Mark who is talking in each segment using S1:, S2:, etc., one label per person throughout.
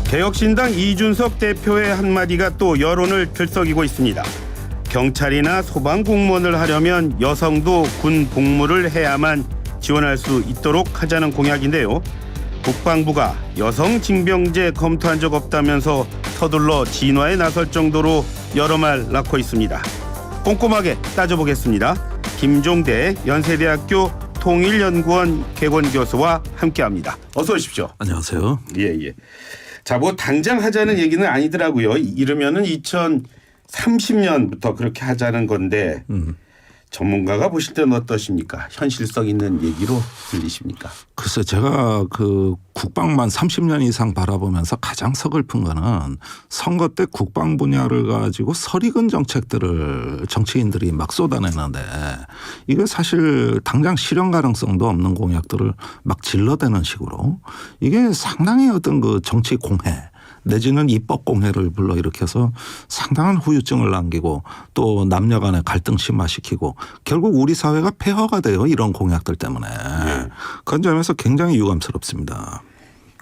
S1: 개혁신당 이준석 대표의 한마디가 또 여론을 들썩이고 있습니다. 경찰이나 소방 공무원을 하려면 여성도 군 복무를 해야만 지원할 수 있도록 하자는 공약인데요. 국방부가 여성 징병제 검토한 적 없다면서 서둘러 진화에 나설 정도로 여러 말 낳고 있습니다. 꼼꼼하게 따져보겠습니다. 김종대 연세대학교 통일연구원 개건교수와 함께합니다. 어서 오십시오.
S2: 안녕하세요.
S1: 예. 자, 뭐 당장 하자는 얘기는 아니더라고요. 이르면은 2030년부터 그렇게 하자는 건데 전문가가 보실 때는 어떠십니까? 현실성 있는 얘기로 들리십니까?
S2: 글쎄 제가 그 국방만 30년 이상 바라보면서 가장 서글픈 거는 선거 때 국방 분야를 가지고 설익은 정책들을 정치인들이 막 쏟아내는데 이게 사실 당장 실현 가능성도 없는 공약들을 막 질러대는 식으로 이게 상당히 어떤 그 정치 공해 내지는 입법 공해를 불러일으켜서 상당한 후유증을 남기고 또 남녀 간의 갈등 심화시키고 결국 우리 사회가 폐허가 돼요. 이런 공약들 때문에. 그런 점에서 굉장히 유감스럽습니다.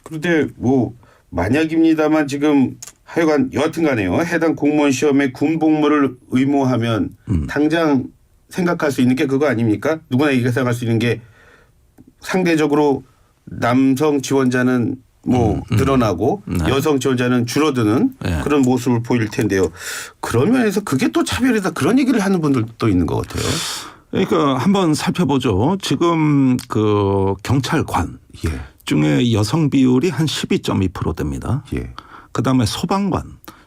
S1: 그런데 뭐 만약입니다만 지금 하여간 여하튼 간에요. 해당 공무원 시험에 군 복무를 의무화하면 당장 생각할 수 있는 게 그거 아닙니까? 누구나 이렇게 생각할 수 있는 게 상대적으로 남성 지원자는 뭐 늘어나고
S2: 네.
S1: 여성 지원자는 줄어드는 그런 모습을 보일 텐데요. 그런 면에서 그게 또 차별이다 그런 얘기를 하는 분들도 있는 것 같아요.
S2: 그러니까 한번 살펴보죠. 지금 그 경찰관 중에 여성 비율이 한 12.2% 됩니다. 그다음에 소방관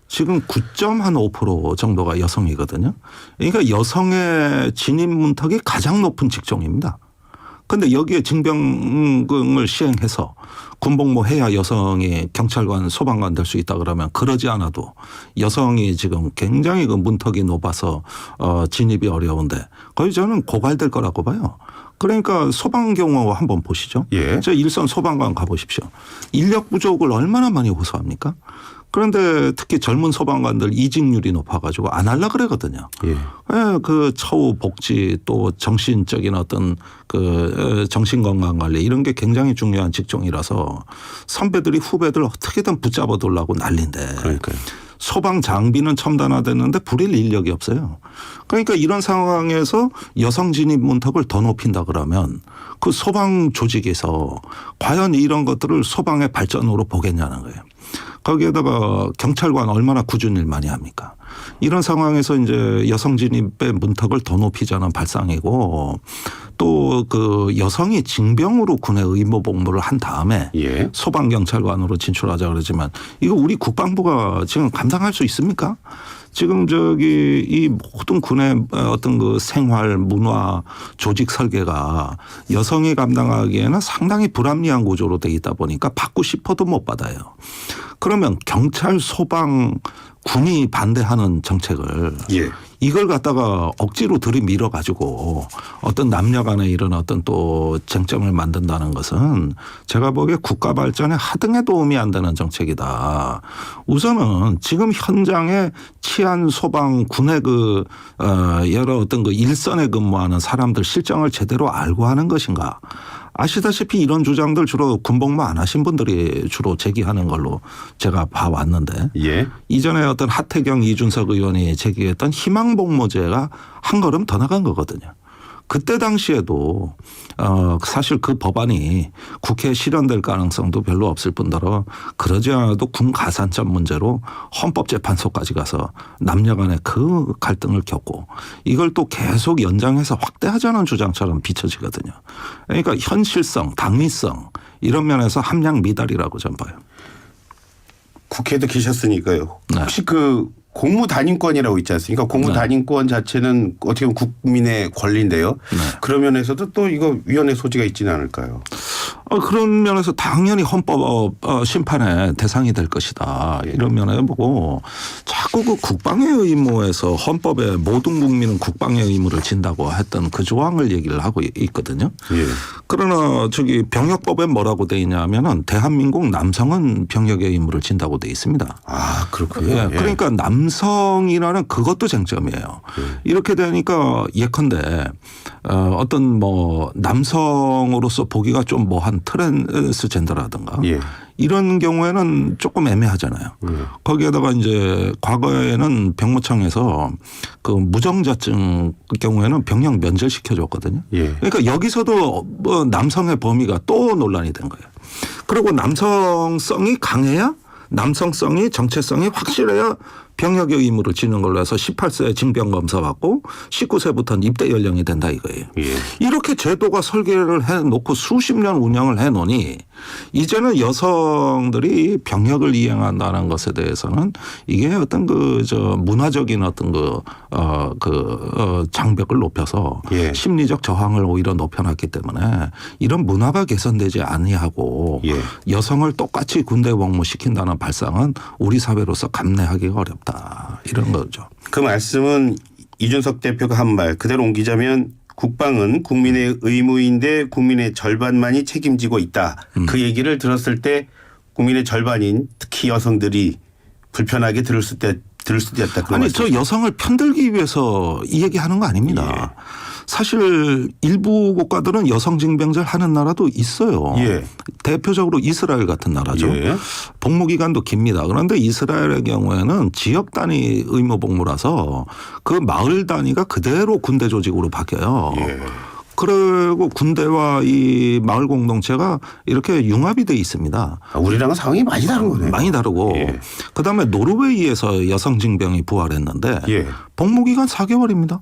S2: 지금 9.5% 정도가 여성이거든요. 그러니까 여성의 진입 문턱이 가장 높은 직종입니다. 그런데 여기에 징병을 시행해서 군복무 해야 여성이 경찰관 소방관 될 수 있다 그러면 그러지 않아도 여성이 지금 굉장히 그 문턱이 높아서 진입이 어려운데 거의 저는 고갈될 거라고 봐요. 그러니까 소방 경우 한번 보시죠. 저 일선 소방관 가보십시오. 인력 부족을 얼마나 많이 호소합니까? 그런데 특히 젊은 소방관들 이직률이 높아가지고 안 하려고 그러거든요. 그 처우 복지 또 정신적인 어떤 그 정신건강관리 이런 게 굉장히 중요한 직종이라서 선배들이 후배들 어떻게든 붙잡아 두려고 난리인데.
S1: 그러니까요.
S2: 소방 장비는 첨단화됐는데 부릴 인력이 없어요. 그러니까 이런 상황에서 여성 진입 문턱을 더 높인다 그러면 그 소방 조직에서 과연 이런 것들을 소방의 발전으로 보겠냐는 거예요. 거기에다가 경찰관 얼마나 꾸준히 일 많이 합니까? 이런 상황에서 이제 여성 진입의 문턱을 더 높이자는 발상이고 또 그 여성이 징병으로 군의 의무 복무를 한 다음에 소방경찰관으로 진출하자 그러지만 이거 우리 국방부가 지금 감당할 수 있습니까? 지금 저기 이 모든 군의 어떤 그 생활 문화 조직 설계가 여성이 감당하기에는 상당히 불합리한 구조로 돼 있다 보니까 받고 싶어도 못 받아요. 그러면 경찰 소방 군이 반대하는 정책을 이걸 갖다가 억지로 들이밀어 가지고 어떤 남녀 간의 이런 어떤 또 쟁점을 만든다는 것은 제가 보기에 국가 발전에 하등에 도움이 안 되는 정책이다. 우선은 지금 현장에 치안 소방 군의 그 여러 어떤 그 일선에 근무하는 사람들 실정을 제대로 알고 하는 것인가. 아시다시피 이런 주장들 주로 군복무 안 하신 분들이 주로 제기하는 걸로 제가 봐왔는데 이전에 어떤 하태경 이준석 의원이 제기했던 희망복무제가 한 걸음 더 나간 거거든요. 그때 당시에도 사실 그 법안이 국회에 실현될 가능성도 별로 없을 뿐더러 그러지 않아도 군 가산점 문제로 헌법재판소까지 가서 남녀 간의 그 갈등을 겪고 이걸 또 계속 연장해서 확대하자는 주장처럼 비춰지거든요. 그러니까 현실성, 당위성 이런 면에서 함량 미달이라고 저는 봐요.
S1: 국회에도 계셨으니까요. 혹시 그 공무단임권이라고 있지 않습니까? 공무단임권 자체는 어떻게 보면 국민의 권리인데요. 그런 면에서도 또 이거 위헌의 소지가 있지는 않을까요?
S2: 그런 면에서 당연히 헌법 심판의 대상이 될 것이다. 이런 면에 보고 자꾸 그 국방의 의무에서 헌법에 모든 국민은 국방의 의무를 진다고 했던 그 조항을 얘기를 하고 있거든요. 그러나 저기 병역법에 뭐라고 돼 있냐면은 대한민국 남성은 병역의 의무를 진다고 돼 있습니다.
S1: 아, 그렇군요.
S2: 그러니까 남성이라는 그것도 쟁점이에요. 이렇게 되니까 예컨대 어떤 뭐 남성으로서 보기가 좀 뭐한 말하는 트랜스젠더라든가
S1: 예.
S2: 이런 경우에는 조금 애매하잖아요. 거기에다가 이제 과거에는 병무청에서 그 무정자증 경우에는 병역 면제시켜줬거든요.
S1: 예.
S2: 그러니까 여기서도 뭐 남성의 범위가 또 논란이 된 거예요. 그리고 남성성이 강해야 남성성이 정체성이 확실해야 병역의 의무를 지는 걸로 해서 18세 징병검사 받고 19세부터는 입대 연령이 된다 이거예요.
S1: 예.
S2: 이렇게 제도가 설계를 해놓고 수십 년 운영을 해놓으니 이제는 여성들이 병역을 이행한다는 것에 대해서는 이게 어떤 문화적인 어떤 장벽을 높여서
S1: 예.
S2: 심리적 저항을 오히려 높여놨기 때문에 이런 문화가 개선되지 아니하고
S1: 예.
S2: 여성을 똑같이 군대 복무시킨다는 발상은 우리 사회로서 감내하기가 어렵다. 이런 거죠.
S1: 그 말씀은 이준석 대표가 한 말 그대로 옮기자면 국방은 국민의 의무인데 국민의 절반만이 책임지고 있다. 그 얘기를 들었을 때 국민의 절반인 특히 여성들이 불편하게 들을 수도 있다.
S2: 아니 저 여성을 편들기 위해서 이 얘기하는 거 아닙니다.
S1: 예.
S2: 사실 일부 국가들은 여성 징병제를 하는 나라도 있어요.
S1: 예.
S2: 대표적으로 이스라엘 같은 나라죠.
S1: 예.
S2: 복무 기간도 깁니다. 그런데 이스라엘의 경우에는 지역 단위 의무 복무라서 그 마을 단위가 그대로 군대 조직으로 바뀌어요.
S1: 예.
S2: 그리고 군대와 이 마을 공동체가 이렇게 융합이 돼 있습니다.
S1: 우리랑은 상황이 많이 다른 거네요.
S2: 많이 다르고
S1: 예.
S2: 그다음에 노르웨이에서 여성 징병이 부활했는데
S1: 예.
S2: 복무 기간 4개월입니다.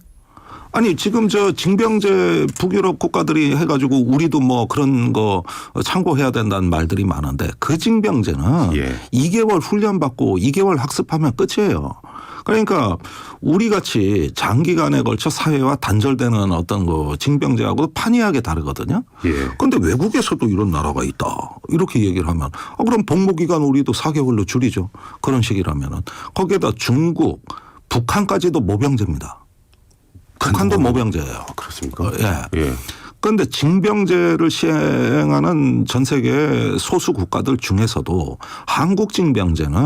S2: 아니 지금 저 징병제 북유럽 국가들이 해가지고 우리도 뭐 그런 거 참고해야 된다는 말들이 많은데 그 징병제는
S1: 예.
S2: 2개월 훈련 받고 2개월 학습하면 끝이에요. 그러니까 우리 같이 장기간에 걸쳐 사회와 단절되는 어떤 그 징병제하고도 판이하게 다르거든요. 그런데 외국에서도 이런 나라가 있다. 이렇게 얘기를 하면 그럼 복무 기간 우리도 4개월로 줄이죠. 그런 식이라면은 거기에다 중국, 북한까지도 모병제입니다. 북한도 모병제예요.
S1: 그렇습니까?
S2: 예.
S1: 예.
S2: 그런데 징병제를 시행하는 전 세계 소수 국가들 중에서도 한국 징병제는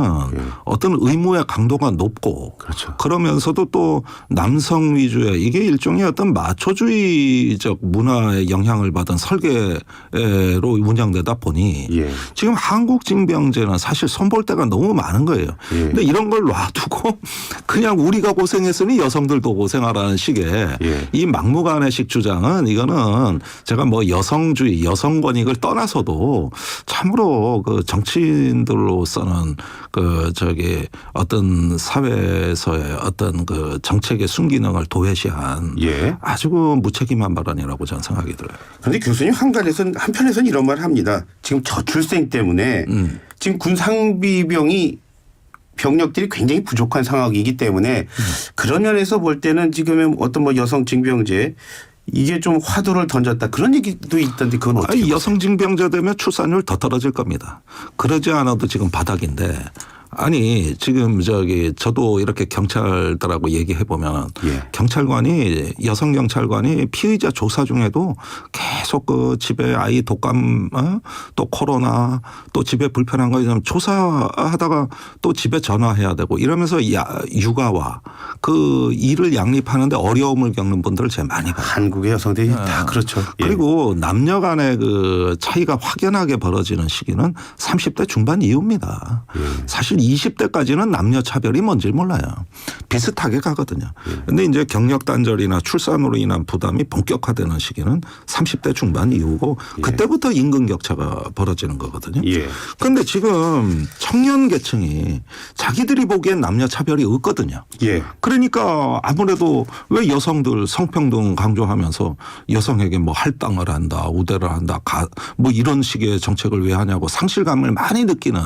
S2: 어떤 의무의 강도가 높고
S1: 그렇죠.
S2: 그러면서도 또 남성 위주의 이게 일종의 어떤 마초주의적 문화의 영향을 받은 설계로 운영되다 보니
S1: 예.
S2: 지금 한국 징병제는 사실 손볼 데가 너무 많은 거예요. 그런데 이런 걸 놔두고 그냥 우리가 고생했으니 여성들도 고생하라는 식의 이 막무가내식 주장은 이거는 제가 뭐 여성주의, 여성 권익을 떠나서도 참으로 그 정치인들로서는 어떤 사회에서의 어떤 그 정책의 순기능을 도외시한 아주 무책임한 발언이라고 저는 생각이 들어요.
S1: 그런데 교수님 한편에서는 이런 말을 합니다. 지금 저출생 때문에 지금 군 상비병이 병력들이 굉장히 부족한 상황이기 때문에 그런 면에서 볼 때는 지금의 어떤 뭐 여성 징병제 이게 좀 화두를 던졌다 그런 얘기도 있던데 그건 어떻게
S2: 여성 징병제 되면 출산율 더 떨어질 겁니다. 그러지 않아도 지금 바닥인데 아니 지금 저도 이렇게 경찰들하고 얘기해 보면 경찰관이 여성 경찰관이 피의자 조사 중에도 계속 그 집에 아이 독감 또 코로나 또 집에 불편한 거 있으면 조사하다가 또 집에 전화해야 되고 이러면서 육아와 그 일을 양립하는데 어려움을 겪는 분들을 제일 많이 봐요.
S1: 한국의 여성들이 다 그렇죠.
S2: 그리고 남녀 간의 그 차이가 확연하게 벌어지는 시기는 30대 중반 이후입니다. 사실 20대까지는 남녀 차별이 뭔지 몰라요. 비슷하게 가거든요. 그런데 이제 경력 단절이나 출산으로 인한 부담이 본격화되는 시기는 30대 중반 이후고 그때부터 임금 격차가 벌어지는 거거든요. 그런데 지금 청년 계층이 자기들이 보기엔 남녀 차별이 없거든요. 그러니까 아무래도 왜 여성들 성평등 강조하면서 여성에게 뭐 할당을 한다, 우대를 한다, 뭐 이런 식의 정책을 왜 하냐고 상실감을 많이 느끼는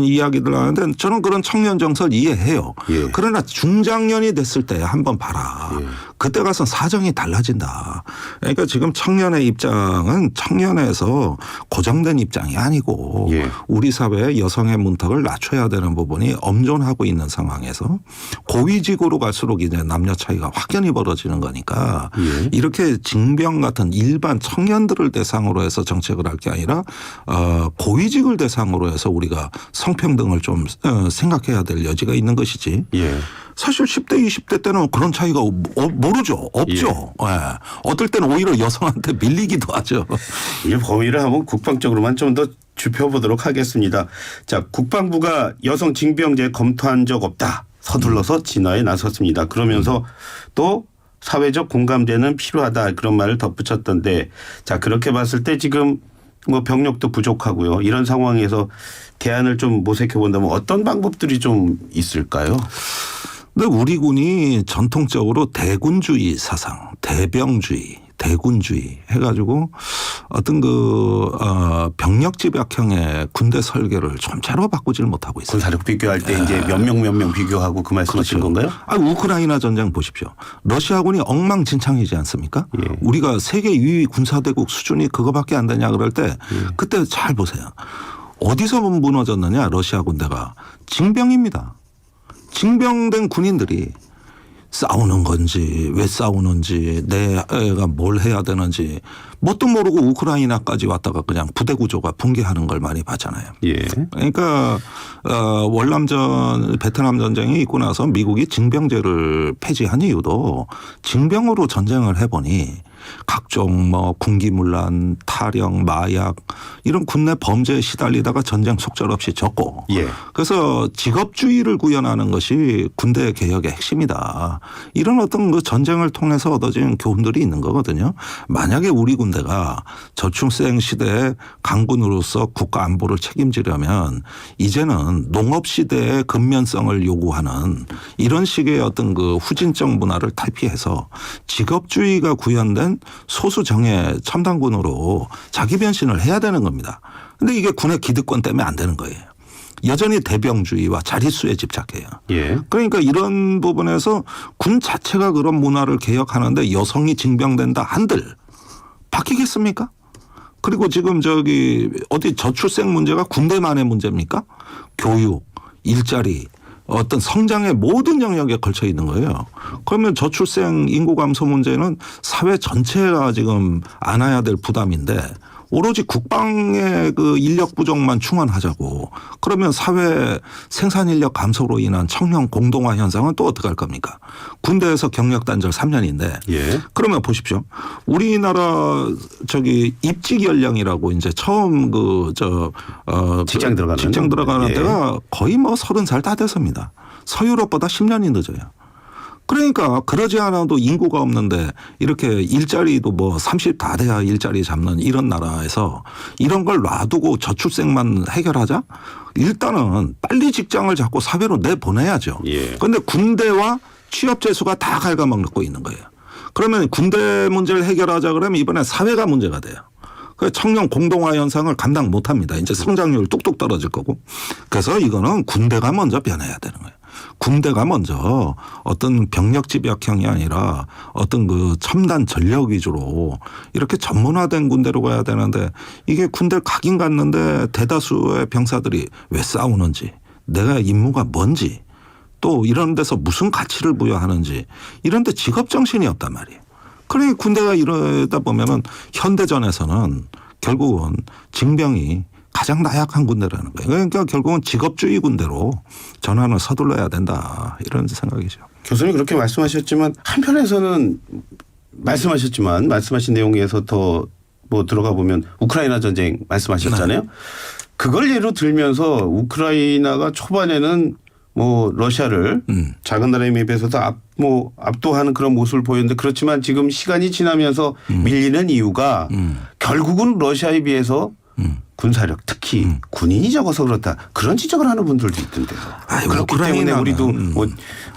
S2: 이야기들 하는데 저는 그런 청년 정서를 이해해요. 그러나 중장년이 됐을 때 한번 봐라. 그때 가서 사정이 달라진다. 그러니까 지금 청년의 입장은 청년에서 고정된 입장이 아니고 우리 사회의 여성의 문턱을 낮춰야 되는 부분이 엄존하고 있는 상황에서 고위직으로 갈수록 이제 남녀 차이가 확연히 벌어지는 거니까 이렇게 징병 같은 일반 청년들을 대상으로 해서 정책을 할 게 아니라 고위직을 대상으로 해서 우리가 성평등을 좀 생각해야 될 여지가 있는 것이지. 사실 10대 20대 때는 그런 차이가 뭐 모르죠. 없죠. 예. 어떨 때는 오히려 여성한테 밀리기도 하죠.
S1: 이 범위를 한번 국방적으로만 좀 더 좁혀보도록 하겠습니다. 자, 국방부가 여성 징병제 검토한 적 없다. 서둘러서 진화에 나섰습니다. 그러면서 또 사회적 공감대는 필요하다. 그런 말을 덧붙였던데, 자, 그렇게 봤을 때 지금 뭐 병력도 부족하고요. 이런 상황에서 대안을 좀 모색해 본다면 어떤 방법들이 좀 있을까요?
S2: 근데 우리 군이 전통적으로 대군주의 사상, 대병주의, 대군주의 해가지고 어떤 병력 집약형의 군대 설계를 좀채로 바꾸질 못하고 있어요.
S1: 군사력 비교할 때 이제 몇 명 비교하고 그 말씀하신 건가요?
S2: 우크라이나 전쟁 보십시오. 러시아군이 엉망진창이지 않습니까?
S1: 예.
S2: 우리가 세계 2위 군사대국 수준이 그거밖에 안 되냐 그럴 때 그때 잘 보세요. 어디서 무너졌느냐 러시아 군대가. 징병입니다. 징병된 군인들이 싸우는 건지 왜 싸우는지 내가 뭘 해야 되는지 뭣도 모르고 우크라이나까지 왔다가 그냥 부대 구조가 붕괴하는 걸 많이 봤잖아요.
S1: 예.
S2: 그러니까 월남전 베트남 전쟁이 있고 나서 미국이 징병제를 폐지한 이유도 징병으로 전쟁을 해보니 각종 뭐 군기문란, 탈영, 마약 이런 군내 범죄에 시달리다가 전쟁 속절없이 졌고
S1: 예.
S2: 그래서 직업주의를 구현하는 것이 군대 개혁의 핵심이다. 이런 어떤 그 전쟁을 통해서 얻어진 교훈들이 있는 거거든요. 만약에 우리 군대가 저출생 시대의 강군으로서 국가 안보를 책임지려면 이제는 농업 시대의 근면성을 요구하는 이런 식의 어떤 그 후진적 문화를 탈피해서 직업주의가 구현된 소수 정예 첨단군으로 자기 변신을 해야 되는 겁니다. 그런데 이게 군의 기득권 때문에 안 되는 거예요. 여전히 대병주의와 자릿수에 집착해요.
S1: 예.
S2: 그러니까 이런 부분에서 군 자체가 그런 문화를 개혁하는데 여성이 징병된다 한들 바뀌겠습니까? 그리고 지금 어디 저출생 문제가 군대만의 문제입니까? 교육, 일자리, 어떤 성장의 모든 영역에 걸쳐 있는 거예요. 그러면 저출생 인구 감소 문제는 사회 전체가 지금 안아야 될 부담인데 오로지 국방의 그 인력 부족만 충원하자고 그러면 사회 생산 인력 감소로 인한 청년 공동화 현상은 또 어떻게 할 겁니까? 군대에서 경력 단절 3년인데
S1: 예.
S2: 그러면 보십시오. 우리나라 입직 연령이라고 이제 처음
S1: 직장 들어가는
S2: 예. 때가 거의 뭐 30살 다 돼서입니다. 서유럽보다 10년이 늦어요. 그러니까 그러지 않아도 인구가 없는데 이렇게 일자리도 뭐 30 다 돼야 일자리 잡는 이런 나라에서 이런 걸 놔두고 저출생만 해결하자? 일단은 빨리 직장을 잡고 사회로 내보내야죠. 그런데
S1: 예.
S2: 군대와 취업 재수가 다 갉아먹고 있는 거예요. 그러면 군대 문제를 해결하자 그러면 이번에 사회가 문제가 돼요. 청년 공동화 현상을 감당 못합니다. 이제 성장률 뚝뚝 떨어질 거고. 그래서 이거는 군대가 먼저 변해야 되는 거예요. 군대가 먼저 어떤 병력 집약형이 아니라 어떤 그 첨단 전력 위주로 이렇게 전문화된 군대로 가야 되는데 이게 군대 가긴 갔는데 대다수의 병사들이 왜 싸우는지 내가 임무가 뭔지 또 이런 데서 무슨 가치를 부여하는지 이런 데 직업정신이 없단 말이에요. 그러니 군대가 이러다 보면은 현대전에서는 결국은 징병이 가장 나약한 군대라는 거예요. 그러니까 결국은 직업주의 군대로 전환을 서둘러야 된다. 이런 생각이죠.
S1: 교수님 그렇게 말씀하셨지만 한편에서는 말씀하신 내용에서 더 뭐 들어가 보면 우크라이나 전쟁 말씀하셨잖아요. 네. 그걸 예로 들면서 우크라이나가 초반에는 뭐 러시아를 작은 나라에 비해서도 압도하는 그런 모습을 보였는데 그렇지만 지금 시간이 지나면서 밀리는 이유가 결국은 러시아에 비해서 군사력 특히 군인이 적어서 그렇다 그런 지적을 하는 분들도 있던데요. 그렇기 때문에 우리도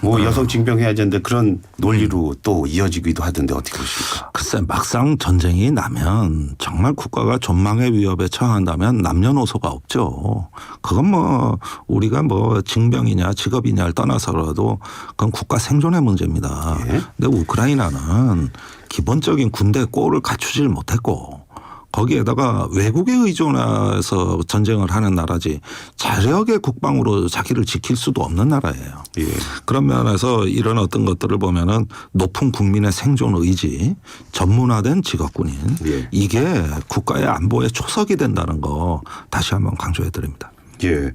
S1: 뭐 여성 징병해야 되는데 그런 논리로 또 이어지기도 하던데 어떻게 보십니까?
S2: 글쎄 막상 전쟁이 나면 정말 국가가 전망의 위협에 처한다면 남녀노소가 없죠. 그건 뭐 우리가 뭐 징병이냐 직업이냐를 떠나서라도 그건 국가 생존의 문제입니다. 예? 근데 우크라이나는 기본적인 군대 꼴을 갖추질 못했고 거기에다가 외국에 의존해서 전쟁을 하는 나라지 자력의 국방으로 자기를 지킬 수도 없는 나라예요.
S1: 예.
S2: 그런 면에서 이런 어떤 것들을 보면은 높은 국민의 생존 의지, 전문화된 직업군인
S1: 예.
S2: 이게 국가의 안보의 초석이 된다는 거 다시 한번 강조해 드립니다.
S1: 예.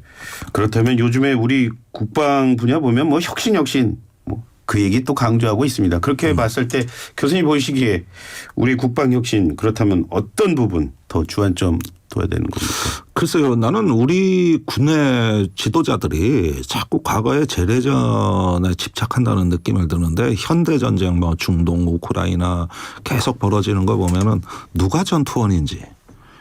S1: 그렇다면 요즘에 우리 국방 분야 보면 뭐 혁신 뭐 그 얘기 또 강조하고 있습니다. 그렇게 봤을 때 교수님 보시기에 우리 국방혁신 그렇다면 어떤 부분 더 주안점 둬야 되는 겁니까?
S2: 글쎄요. 나는 우리 군의 지도자들이 자꾸 과거의 재래전에 집착한다는 느낌을 드는데 현대전쟁 뭐 중동 우크라이나 계속 벌어지는 거 보면은 누가 전투원인지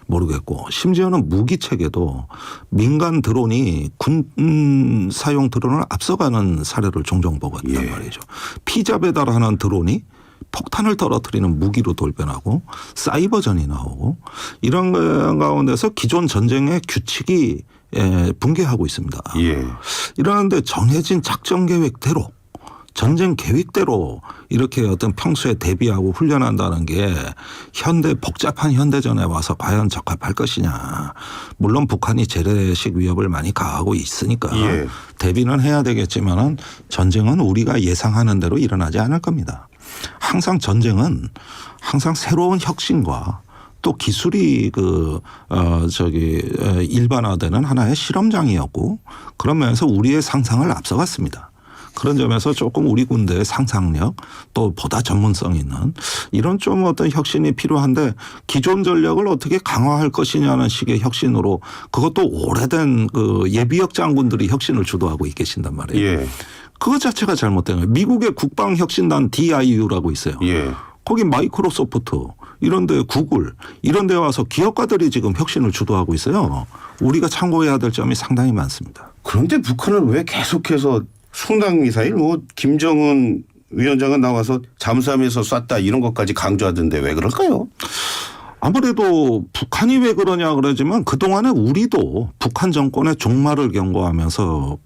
S2: 모르겠고 심지어는 무기 체계도 민간 드론이 군 사용 드론을 앞서가는 사례를 종종 보고 있단 말이죠. 피자 배달하는 드론이 폭탄을 떨어뜨리는 무기로 돌변하고 사이버전이 나오고 이런 가운데서 기존 전쟁의 규칙이 붕괴하고 있습니다. 이러는데 정해진 작전 계획대로 전쟁 계획대로 이렇게 어떤 평소에 대비하고 훈련한다는 게 복잡한 현대전에 와서 과연 적합할 것이냐. 물론 북한이 재래식 위협을 많이 가하고 있으니까 대비는 해야 되겠지만은 전쟁은 우리가 예상하는 대로 일어나지 않을 겁니다. 항상 전쟁은 항상 새로운 혁신과 또 기술이 일반화되는 하나의 실험장이었고 그런 면에서 우리의 상상을 앞서갔습니다. 그런 점에서 조금 우리 군대의 상상력 또 보다 전문성 있는 이런 좀 어떤 혁신이 필요한데 기존 전력을 어떻게 강화할 것이냐는 식의 혁신으로 그것도 오래된 예비역 장군들이 혁신을 주도하고 계신단 말이에요. 그것 자체가 잘못된 거예요. 미국의 국방혁신단 DIU라고 있어요. 거기 마이크로소프트 이런 데 구글 이런 데 와서 기업가들이 지금 혁신을 주도하고 있어요. 우리가 참고해야 될 점이 상당히 많습니다.
S1: 그런데 북한은 왜 계속해서 순항 미사일 김정은 위원장은 나와서 잠수함에서 쐈다 이런 것까지 강조하던데 왜 그럴까요?
S2: 아무래도 북한이 왜 그러냐 그러지만 그동안에 우리도 북한 정권의 종말을 경고하면서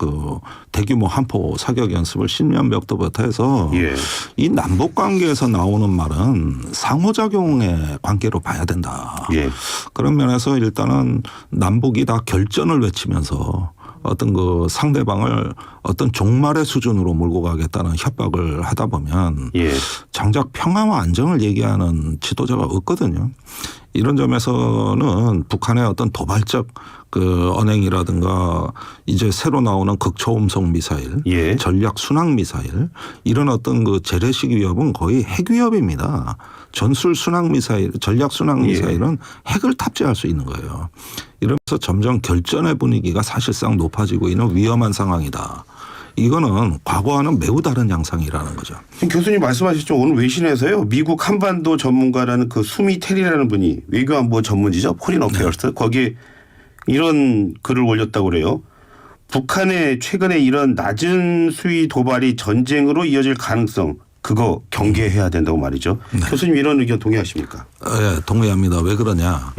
S2: 대규모 한포 사격 연습을 신년벽도부터 해서 이 남북 관계에서 나오는 말은 상호작용의 관계로 봐야 된다. 그런 면에서 일단은 남북이 다 결전을 외치면서 어떤 상대방을 어떤 종말의 수준으로 몰고 가겠다는 협박을 하다 보면 정작 평화와 안정을 얘기하는 지도자가 없거든요. 이런 점에서는 북한의 어떤 도발적 언행이라든가 이제 새로 나오는 극초음속 미사일, 전략 순항 미사일 이런 어떤 재래식 위협은 거의 핵 위협입니다. 전술 순항 미사일, 전략 순항 미사일은 핵을 탑재할 수 있는 거예요. 이러면서 점점 결전의 분위기가 사실상 높아지고 있는 위험한 상황이다. 이거는 과거와는 매우 다른 양상이라는 거죠.
S1: 교수님 말씀하셨죠. 오늘 외신에서요. 미국 한반도 전문가라는 수미 테리라는 분이 외교안보 전문지죠. 포린 어페어스. 거기에 이런 글을 올렸다고 그래요. 북한의 최근에 이런 낮은 수위 도발이 전쟁으로 이어질 가능성 그거 경계해야 된다고 말이죠. 교수님 이런 의견 동의하십니까?
S2: 네, 동의합니다. 왜 그러냐.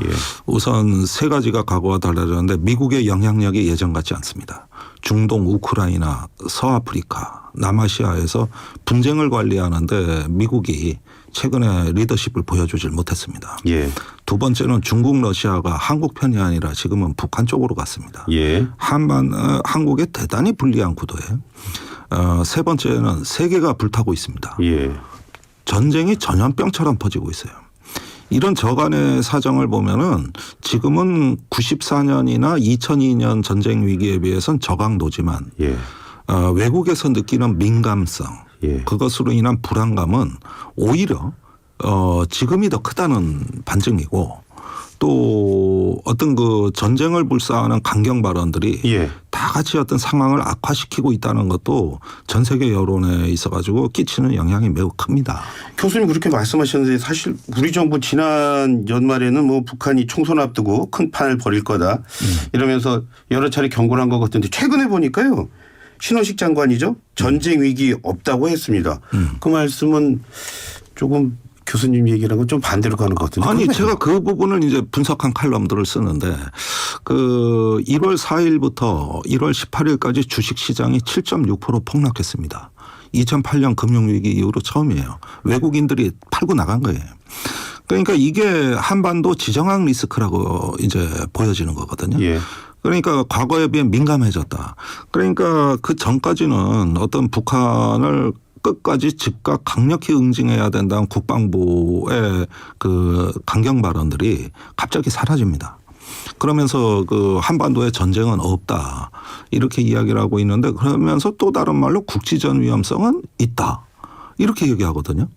S2: 우선 세 가지가 과거와 달라졌는데 미국의 영향력이 예전 같지 않습니다. 중동, 우크라이나, 서아프리카, 남아시아에서 분쟁을 관리하는데 미국이 최근에 리더십을 보여주질 못했습니다. 두 번째는 중국, 러시아가 한국 편이 아니라 지금은 북한 쪽으로 갔습니다. 한국에 대단히 불리한 구도예요. 세 번째는 세계가 불타고 있습니다. 전쟁이 전염병처럼 퍼지고 있어요. 이런 저간의 사정을 보면은 지금은 94년이나 2002년 전쟁 위기에 비해서는 저강도지만 외국에서 느끼는 민감성 그것으로 인한 불안감은 오히려 지금이 더 크다는 반증이고 또 어떤 전쟁을 불사하는 강경 발언들이 다 같이 어떤 상황을 악화시키고 있다는 것도 전 세계 여론에 있어가지고 끼치는 영향이 매우 큽니다.
S1: 교수님 그렇게 말씀하셨는데 사실 우리 정부 지난 연말에는 북한이 총선 앞두고 큰 판을 벌일 거다 이러면서 여러 차례 경고를 한 것 같은데 최근에 보니까요. 신원식 장관이죠. 전쟁 위기 없다고 했습니다. 그 말씀은 조금 교수님 얘기랑 좀 반대로 가는 것 같은데.
S2: 아니 제가 그 부분을 이제 분석한 칼럼들을 쓰는데 1월 4일부터 1월 18일까지 주식시장이 7.6% 폭락했습니다. 2008년 금융위기 이후로 처음이에요. 외국인들이 팔고 나간 거예요. 그러니까 이게 한반도 지정학 리스크라고 이제 보여지는 거거든요. 그러니까 과거에 비해 민감해졌다. 그러니까 그 전까지는 어떤 북한을 끝까지 즉각 강력히 응징해야 된다는 국방부의 강경 발언들이 갑자기 사라집니다. 그러면서 그 한반도에 전쟁은 없다. 이렇게 이야기를 하고 있는데 그러면서 또 다른 말로 국지전 위험성은 있다. 이렇게 얘기하거든요.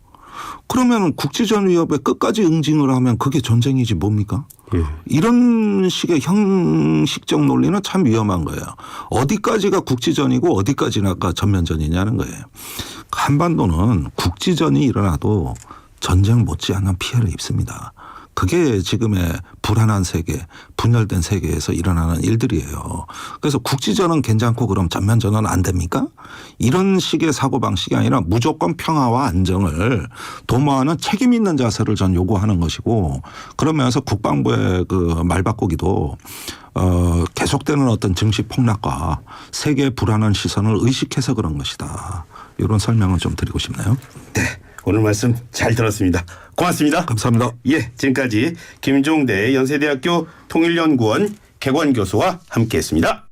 S2: 그러면 국지전 위협에 끝까지 응징을 하면 그게 전쟁이지 뭡니까?
S1: 예.
S2: 이런 식의 형식적 논리는 참 위험한 거예요. 어디까지가 국지전이고 어디까지가 전면전이냐는 거예요. 한반도는 국지전이 일어나도 전쟁 못지않은 피해를 입습니다. 그게 지금의 불안한 세계, 분열된 세계에서 일어나는 일들이에요. 그래서 국지전은 괜찮고 그럼 전면전은 안 됩니까? 이런 식의 사고방식이 아니라 무조건 평화와 안정을 도모하는 책임 있는 자세를 전 요구하는 것이고 그러면서 국방부의 그 말바꾸기도 계속되는 어떤 증시 폭락과 세계의 불안한 시선을 의식해서 그런 것이다. 이런 설명을 좀 드리고 싶네요.
S1: 네. 오늘 말씀 잘 들었습니다. 고맙습니다.
S2: 감사합니다.
S1: 예, 지금까지 김종대 연세대학교 통일연구원 개관교수와 함께했습니다.